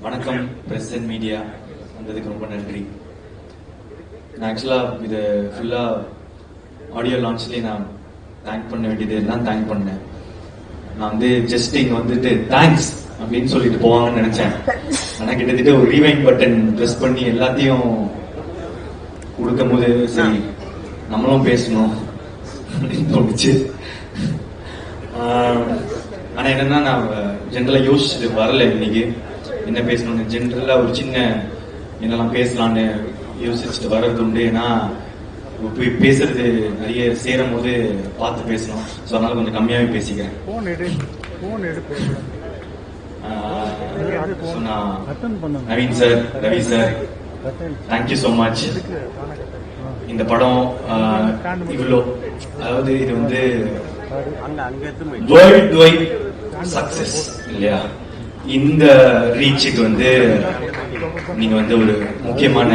வணக்கம் press and media வந்ததுக்கு ரொம்ப நன்றி. நான் ஆக்சுவலாக இது ஃபுல்லாக ஆடியோ லான்ச்லேயே நான் தேங்க் பண்ண வேண்டியது எல்லாம் தேங்க் பண்ணேன். நான் வந்து ஜஸ்ட் இங்கே வந்துட்டு தேங்க்ஸ் அப்படின்னு சொல்லிட்டு போவாங்கன்னு நினைச்சேன். ஆனால் கிட்டத்தட்ட ஒரு ரீவைண்ட் பட்டன் ப்ரெஸ் பண்ணி எல்லாத்தையும் கொடுக்கும் போது சரி நம்மளும் பேசணும் அப்படின்னு தோணுச்சு. ஆனால் என்னன்னா நான் ஜென்ரலாக யோசிச்சுட்டு வரல இன்னைக்கு என்ன பேசணும்னு. ஜென்ரலாக ஒரு சின்ன என்னெல்லாம் பேசலான்னு யோசிச்சுட்டு வர்றது உண்டு. ஏன்னா போய் பேசுறது நிறைய சேரும் போது பார்த்து பேசணும். ஸோ அதனால கொஞ்சம் கம்மியாகவே பேசிக்கிறேன். Naveen sir, Ravi sir, thank you so much. இந்த படம் இவ்வளோ, அதாவது இது வந்து வேர்ல்ட் வைட் சக்சஸ் இல்லையா? இந்த ரீச்சுக்கு வந்து நீங்க வந்து ஒரு முக்கியமான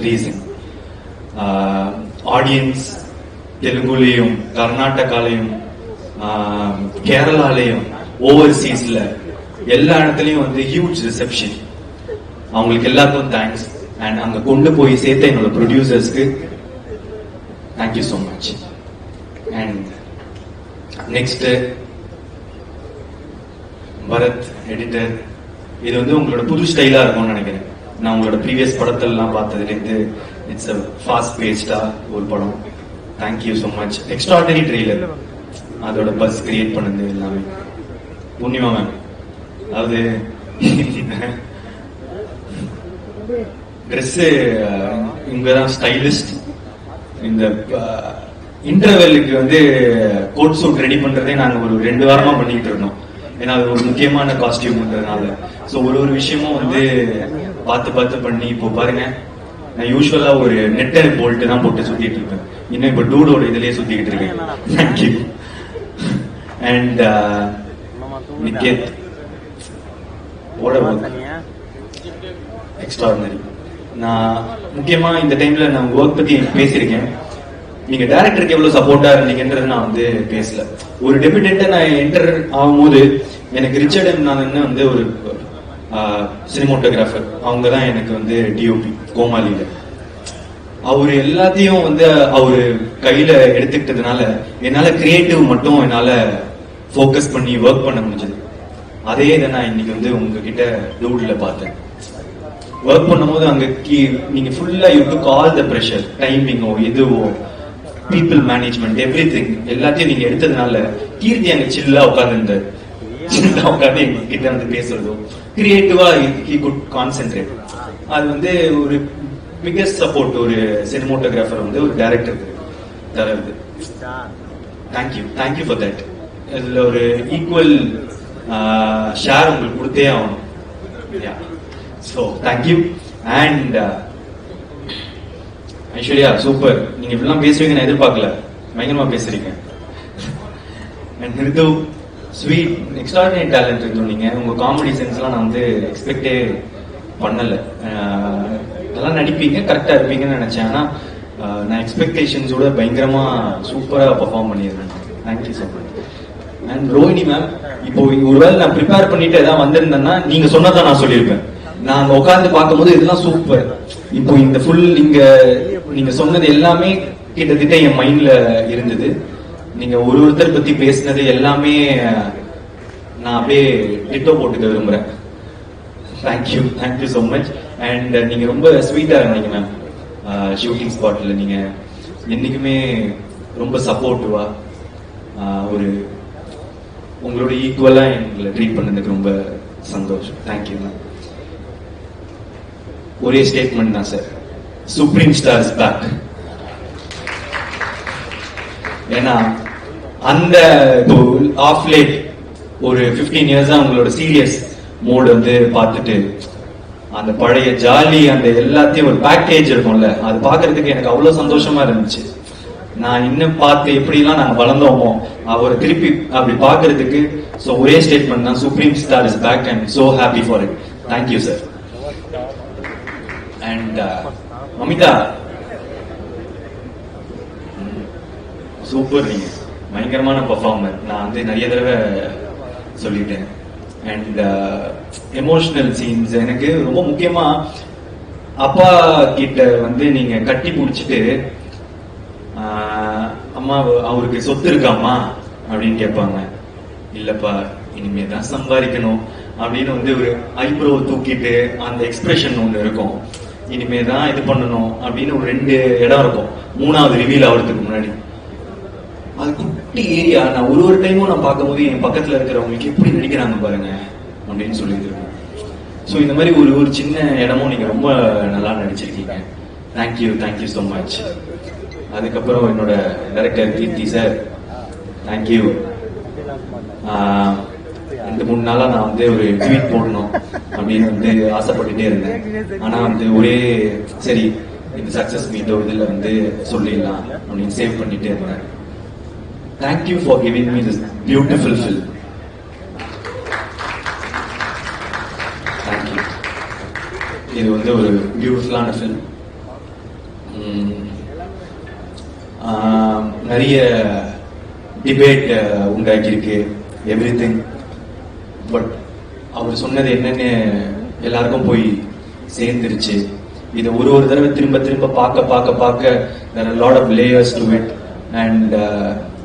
ரீசன். ஆடியன்ஸ் தெலுங்குலையும் கர்நாடகாலையும் கேரளாலையும் ஓவர்சீஸ்ல எல்லா இடத்துலயும் வந்து ஹியூஜ் ரிசப்ஷன். அவங்களுக்கு எல்லாருக்கும் தேங்க்ஸ். அண்ட் அங்க கொண்டு போய் சேர்த்த என்னோட ப்ரொடியூசர்ஸ்க்கு thank you so much. And next Bharath editor, இது வந்து உங்களோட புது ஸ்டைலா இருக்கும்னு நினைக்கிறேன். நான் உங்களோட ப்ரீவியஸ் படத்தெல்லாம் பார்த்ததுலேருந்து இட்ஸ் அ ஃபாஸ்ட் பேஸ்டா ஒரு படம். Thank you so much. Extraordinary trailer, அதோட பஸ் கிரியேட் பண்ணது எல்லாமே. பூர்ணிமா மேம், அதாவது ட்ரெஸ்ஸு இங்கதான் ஸ்டைலிஸ்ட். இந்த இன்டர்வெல்லுக்கு வந்து கோட் சூட் ரெடி பண்றதே நாங்கள் ஒரு 2 வாரமா பண்ணிக்கிட்டு இருந்தோம். ஏன்னா அது ஒரு முக்கியமான காஸ்டியூம்ன்றதுனால. ஸோ ஒரு விஷயமும் வந்து பார்த்து பண்ணி இப்போ பாருங்க, நான் யூஸ்வலா ஒரு நெட்டர் போல்ட் தான் போட்டு சுத்திட்டு இருப்பேன். இன்னும் இப்போ டூடோட இதுலயே சுத்திக்கிட்டு இருக்கேன். தேங்க்யூ. And Niket extraordinary. நான் முக்கியமா இந்த டைம்ல நான் ஒர்க் பத்தி பேசியிருக்கேன். நீங்க டைரக்டருக்கு எவ்வளவு சப்போர்ட்டா இருந்தீங்கன்றது நான் வந்து பேசல. ஒரு டெபியூட்டன்ட்டா நான் என்டர் ஆகும்போது எனக்கு ரிச்சர்ட் எம் நான் வந்து ஒரு சினிமோட்டோகிராஃபர், அவங்க தான் எனக்கு வந்து டிஓபி கோமாளியில. அவரு எல்லாத்தையும் வந்து அவரு கையில எடுத்துக்கிட்டதுனால என்னால கிரியேட்டிவ் மட்டும் என்னால ஃபோக்கஸ் பண்ணி ஒர்க் பண்ண முடிஞ்சது. அதே இதை நான் இன்னைக்கு வந்து உங்ககிட்ட டூட்ல பார்த்தேன். ஒர்க் பண்ணும்போது அங்க நீங்க ஃபுல்லா you took all the pressure, டைமிங்கோ எதுவோ பீப்புள் மேனேஜ்மெண்ட் எவ்ரி திங் எல்லாத்தையும் நீங்க எடுத்ததுனால கீர்த்தி அங்க சில்லா உட்காந்து எங்க கிட்ட வந்து பேசுறதும் கிரியேட்டிவா ஹி குட் கான்சென்ட்ரேட். அது வந்து ஒரு பிகெஸ்ட் சப்போர்ட் ஒரு சினிமோட்டோகிராஃபர் வந்து ஒரு டைரக்டருக்கு தரது. Thank you for that. இதுல ஒரு ஈக்குவல் ஷேர் உங்களுக்கு கொடுத்தே ஆகணும். So thank you. And Aishwarya, super. நீங்க இப்படிலாம் பேசுவீங்க நான் எதிர்பார்க்கல, பயங்கரமா பேசுறீங்க. And Ritu, sweet, extraordinary talent இருந்தோம் நீங்க. உங்க காமெடி சென்ஸ்லாம் நான் வந்து எக்ஸ்பெக்டே பண்ணல. நல்லா நடிப்பீங்க, கரெக்டா இருப்பீங்கன்னு நினைச்சேன். ஆனா நான் எக்ஸ்பெக்டேஷன்ஸோட பயங்கரமா சூப்பரா பெர்ஃபார்ம் பண்ணியிருந்தேன். Thank you so much. And Rohini ma'am, இப்போ ஒருவேளை நான் ப்ரிப்பேர் பண்ணிட்டு ஏதாவது வந்திருந்தேன்னா நீங்க சொன்னதான் நான் சொல்லியிருப்பேன். நான் உட்கார்ந்து பார்க்கும்போது இதெல்லாம் சூப்பர். இப்போ இந்த ஃபுல் நீங்க சொன்னது எல்லாமே கிட்டத்தட்ட என் மைண்ட்ல இருந்தது. நீங்க ஒருத்தர் பத்தி பேசினது எல்லாமே நான் அப்படியே டிட்டோ போட்டுக்க விரும்புறேன். Thank you so much. அண்ட் நீங்க ரொம்ப ஸ்வீட்டா இருந்தீங்க மேம். ஷூட்டிங் ஸ்பாட்ல நீங்க என்னைக்குமே ரொம்ப சப்போர்ட்டிவா, ஒரு உங்களோட ஈக்குவலா எங்களை ட்ரீட் பண்ணதுக்கு ரொம்ப சந்தோஷம். Thank you ma'am. ஒரே ஸ்டேட்மெண்ட் தான் சார், சுப்ரீம் ஸ்டார்ஸ் பேக். ஏன்னா அந்த ஆஃப் லேட் ஒரு 15 இயர்ஸா உங்களோட சீரியஸ் மோடு வந்து பார்த்துட்டு அந்த பழைய ஜாலி அந்த எல்லாத்தையும் ஒரு பேக்கேஜ் இருக்கும்ல, அது பாக்குறதுக்கு எனக்கு அவ்வளவு சந்தோஷமா இருந்துச்சு. நான் இன்னும் பார்த்து எப்படிலாம் நாங்க வளர்ந்தோமோ அவரை திருப்பி அப்படி பாக்குறதுக்கு. ஸோ ஒரே ஸ்டேட்மெண்ட் தான், supreme star is back. I am so happy for it. Thank you sir. And Mamitha, super. நீங்க பயங்கரமான பெர்ஃபார்மர். நான் வந்து நிறைய தடவை சொல்லிட்டேன். And emotional scenes. எனக்கு ரொம்ப முக்கியமா அப்பா கிட்ட வந்து நீங்க கட்டி பிடிச்சிட்டு அம்மா அவருக்கு சொத்து இருக்காமா அப்படின்னு கேட்பாங்க. இல்லப்பா இனிமே தான் சம்பாதிக்கணும் அப்படின்னு வந்து ஒரு ஐப்ரோ தூக்கிட்டு அந்த எக்ஸ்பிரஷன் ஒண்ணு இருக்கும். இனிமே தான் இது பண்ணணும் அப்படின்னு ஒரு 2 இடம் இருக்கும் 3வது ரிவீல் ஆகிறதுக்கு முன்னாடி. அது குட்டி ஏரியா. நான் ஒரு டைமும் நான் பார்க்கும்போது என் பக்கத்துல இருக்கிறவங்களுக்கு எப்படி நடிக்கிறாங்க பாருங்க அப்படின்னு சொல்லிட்டு இருக்கேன். ஸோ இந்த மாதிரி ஒரு சின்ன இடமும் நீங்க ரொம்ப நல்லா நடிச்சிருக்கீங்க. Thank you so much. அதுக்கப்புறம் என்னோட டைரக்டர் கீர்த்தி சார், தேங்க்யூ. 2-3 நாளா நான் வந்து ஒரு ட்வீட் போடணும் அப்படின்னு வந்து ஆசைப்பட்டுட்டே இருந்தேன். ஆனா வந்து ஒரே சரி இந்த சக்சஸ் மீட்டோ இதுல வந்து சொல்லிடலாம் அப்படின்னு சேவ் பண்ணிட்டே இருந்தேன். Thank you for giving me this beautiful film. Thank you. இது வந்து ஒரு பியூட்டிஃபுல்லான ஃபில்ம். நிறைய டிபேட் உண்டாக்கியிருக்கு, எவ்ரிதிங். பட் அவர் சொன்னது என்னன்னு எல்லாருக்கும் போய் சேர்ந்துருச்சு. இதை ஒரு தடவை திரும்ப பார்க்க there are a lot of layers to it. And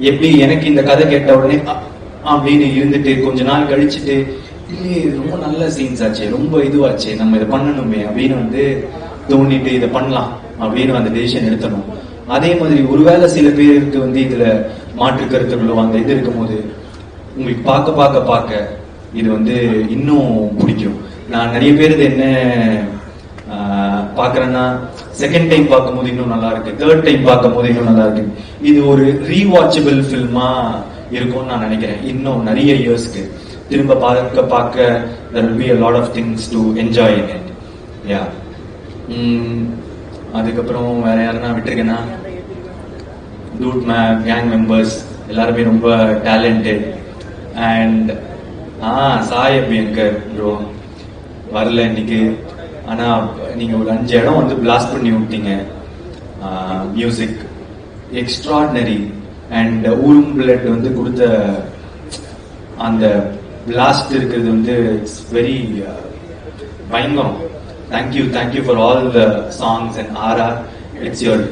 எப்படி எனக்கு இந்த கதை கேட்ட உடனே அப்படின்னு இருந்துட்டு கொஞ்ச நாள் கழிச்சுட்டு இல்லையே ரொம்ப நல்ல சீன்ஸ் ஆச்சு, ரொம்ப இதுவாச்சு, நம்ம இதை பண்ணணுமே அப்படின்னு வந்து தோண்டிட்டு இதை பண்ணலாம் அப்படின்னு அந்த டெசிஷன் எடுத்தணும். அதே மாதிரி ஒருவேளை சில பேருக்கு வந்து இதுல மாற்று கருத்துகளோ அந்த இது இருக்கும் போது உங்களுக்கு பார்க்க இது வந்து இன்னும் பிடிக்கும். நான் நிறைய பேர் இது என்ன பாக்குறேன்னா செகண்ட் டைம் பார்க்கும்போது இன்னும் நல்லா இருக்கு, தேர்ட் டைம் பார்க்கும்போது இன்னும் நல்லா இருக்கு. இது ஒரு ரீவாட்சபிள் ஃபில்மா இருக்கும்னு நான் நினைக்கிறேன். இன்னும் நிறைய இயர்ஸ்க்கு திரும்ப பார்க்க there will be a lot of things to enjoy in it. Yeah. அதுக்கப்புறம் வேற யாருன்னா விட்டுருக்கேன்னா டூட் கேங் மெம்பர்ஸ் எல்லாருமே ரொம்ப talented. And Sai Abhyankar bro வரல இன்னைக்கு. ஆனா நீங்க ஒரு 5 இடம் வந்து பிளாஸ்ட் பண்ணி விட்டீங்க. Music extraordinary. அண்ட் ஊரும் பிளட் வந்து கொடுத்த அந்த பிளாஸ்ட் இருக்கிறது வந்து இட்ஸ் வெரி பயங்கரம். Thank you for all the songs and RR. It's your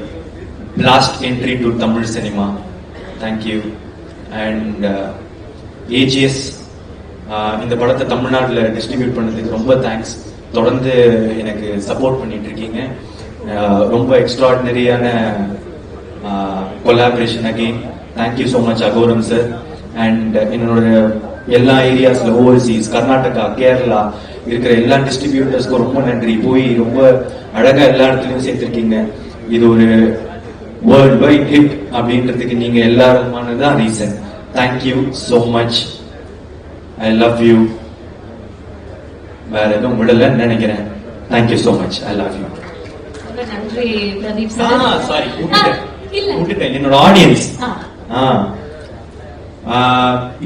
blast entry to Tamil cinema. Thank you. And AGS இந்த படத்தை தமிழ்நாட்டில் டிஸ்ட்ரிபியூட் பண்ணதுக்கு ரொம்ப தேங்க்ஸ். தொடர்ந்து எனக்கு சப்போர்ட் பண்ணிட்டு இருக்கீங்க. ரொம்ப எக்ஸ்ட்ராடினரியான collaboration again. Thank you so much Agoram sir. And என்னோட எல்லா ஏரியாஸ்ல ஓவர்சீஸ் கர்நாடகா கேரளா இருக்கிற எல்லா டிஸ்ட்ரிபியூட்டர்ஸ்க்கும் ரொம்ப நன்றி. போய் ரொம்ப அழகா எல்லா இடத்துலயும் சேர்த்திருக்கீங்க. இது ஒரு வேர்ல்ட் வைட் ஹிட் அப்படின்றதுக்கு நீங்க எல்லாருமானதான் reason. Thank you so much. I love you. வேற எதுவும் விடலன்னு நினைக்கிறேன். Thank you so much. I love you. நன்றி பிரதீப் சார். சாரி விட்டுட்டேன். என்னோட ஆடியன்ஸ்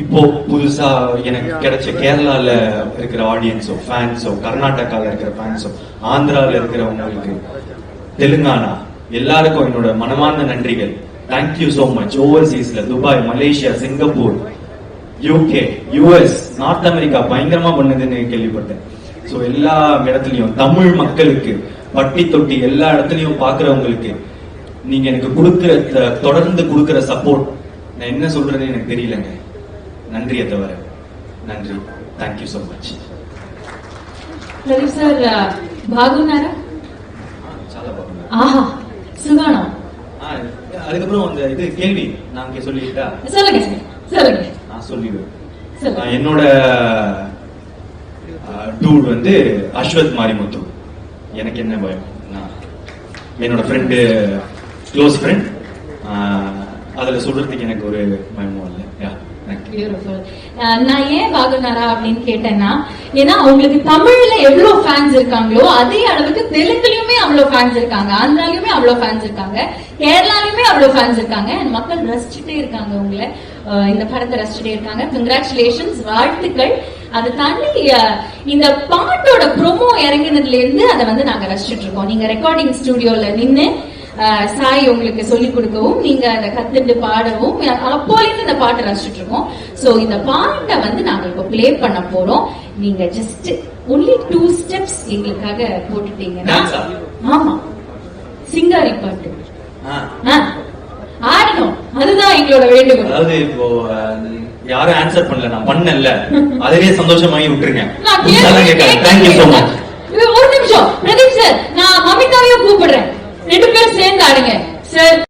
இப்போ புதுசா எனக்கு கிடைச்ச கேரளால இருக்கிற ஆடியன்ஸோ ஃபேன்ஸோ, கர்நாடகால இருக்கிற ஃபேன்ஸோ, ஆந்திரால இருக்கிறவங்களுக்கு, தெலுங்கானா எல்லாருக்கும் என்னோட மனமார்ந்த நன்றிகள். Thank you so much. ஓவர்சீஸ்ல Dubai, Malaysia, Singapore, UK, US, North America பயங்கரமா பண்ணுதுன்னு கேள்விப்பட்டேன். சோ எல்லா இடத்துலயும் தமிழ் மக்களுக்கு பட்டி தொட்டி எல்லா இடத்துலயும் பாக்குறவங்களுக்கு நீங்க எனக்கு கொடுக்கிற தொடர்ந்து கொடுக்கிற சப்போர்ட் நான் என்ன சொல்றதுன்னு எனக்கு தெரியலங்க. நன்றியை தவிர நன்றி. Thank you so much. Pradeep sir బాగున్నారా? చాలా బాగున్నా. ஆஹா சுகானம். அதுக்கப்புறம் அந்த இது கேள்வி நான் சொல்லிட்டா சொல்லுங்க சொல்லுங்க. நான் சொல்லிடுவேன். என்னோட டூட் வந்து அஸ்வத் மாரிமுத்து. எனக்கு என்ன பயம், என்னோட ஃப்ரெண்டு, க்ளோஸ் ஃப்ரெண்ட். அதுல சொல்றதுக்கு எனக்கு ஒரு பயமும் இல்லை. நான் ஏன் பாகுனாரா அப்படின்னு கேட்டேன்னா, ஏன்னா அவங்களுக்கு தமிழ்ல எவ்வளவு ஃபேன்ஸ் இருக்காங்களோ அதே அளவுக்கு தெலுங்குலயுமே அவ்வளவு ஃபேன்ஸ் இருக்காங்க, ஆந்திராலயுமே அவ்வளவு ஃபேன்ஸ் இருக்காங்க, கேரளாலயுமே அவ்வளவு ஃபேன்ஸ் இருக்காங்க. மக்கள் ரசிச்சுட்டே இருக்காங்க, உங்களை இந்த படத்தை ரசிச்சுட்டே இருக்காங்க. கங்க்ராச்சுலேஷன்ஸ், வாழ்த்துக்கள். அதை தாண்டி இந்த பாட்டோட ப்ரோமோ இறங்கினதுல இருந்து அதை வந்து நாங்க ரசிச்சுட்டு இருக்கோம். நீங்க ரெக்கார்டிங் ஸ்டுடியோல நின்று சாய் உங்களுக்கு சொல்லிக் கொடுக்கவும் நீங்க அதை கத்துட்டு பாடவும் அப்போலேருந்து இந்த பாட்டை ரசிச்சுட்டு இருக்கோம். சோ இந்த பாட்டை வந்து நாங்க இப்ப பிளே பண்ண போறோம். நீங்க ஜஸ்ட் ஒன்லி 2 ஸ்டெப்ஸ் எங்களுக்காக போட்டுட்டீங்கன்னா, ஆமா சிங்காரி பாட்டு ஆடணும், அதுதான் எங்களோட வேண்டுகோள். அதாவது இப்போ யாரும் ஆன்சர் பண்ணல, நான் பண்ணல, அதுவே சந்தோஷமாகி விட்டுருங்க. Thank you so much. ஒரு நிமிஷம் பிரதீப் சார், நான் மமிதாவையும் கூப்பிடுறேன், 2 பேரும் சேர்ந்து ஆடுங்க சார்.